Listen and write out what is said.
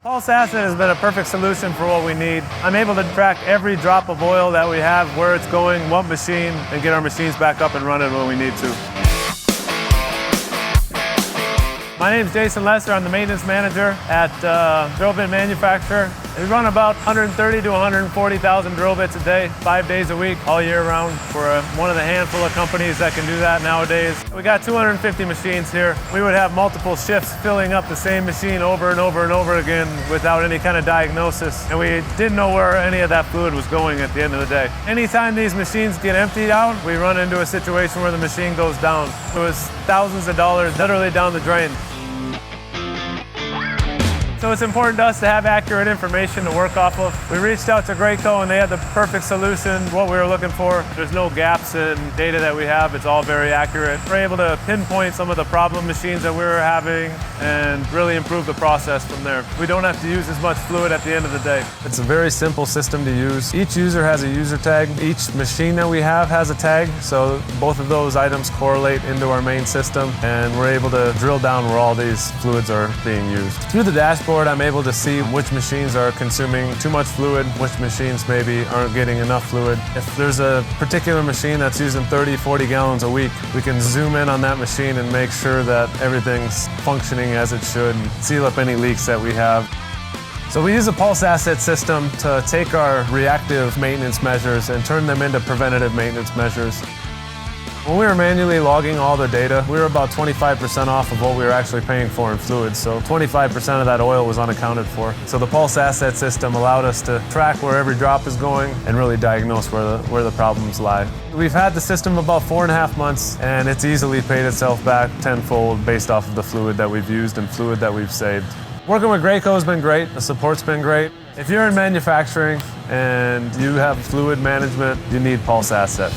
Pulse Asset has been a perfect solution for what we need. I'm able to track every drop of oil that we have, where it's going, what machine, and get our machines back up and running when we need to. My name is Jason Lesser. I'm the maintenance manager at drill bit manufacturer. We run about 130 to 140,000 drill bits a day, 5 days a week, all year round. We're one of the handful of companies that can do that nowadays. We got 250 machines here. We would have multiple shifts filling up the same machine over and over and over again without any kind of diagnosis. And we didn't know where any of that fluid was going at the end of the day. Anytime these machines get emptied out, we run into a situation where the machine goes down. It was thousands of dollars literally down the drain. So it's important to us to have accurate information to work off of. We reached out to Graco and they had the perfect solution, what we were looking for. There's no gaps in data that we have, it's all very accurate. We're able to pinpoint some of the problem machines that we were having and really improve the process from there. We don't have to use as much fluid at the end of the day. It's a very simple system to use. Each user has a user tag. Each machine that we have has a tag, so both of those items correlate into our main system and we're able to drill down where all these fluids are being used. Through the dashboard, I'm able to see which machines are consuming too much fluid, which machines maybe aren't getting enough fluid. If there's a particular machine that's using 30, 40 gallons a week, we can zoom in on that machine and make sure that everything's functioning as it should and seal up any leaks that we have. So we use a Pulse Asset system to take our reactive maintenance measures and turn them into preventative maintenance measures. When we were manually logging all the data, we were about 25% off of what we were actually paying for in fluids, so 25% of that oil was unaccounted for. So the Pulse Asset system allowed us to track where every drop is going and really diagnose where the problems lie. We've had the system about 4.5 months and it's easily paid itself back tenfold based off of the fluid that we've used and fluid that we've saved. Working with Graco has been great, the support's been great. If you're in manufacturing and you have fluid management, you need Pulse Asset.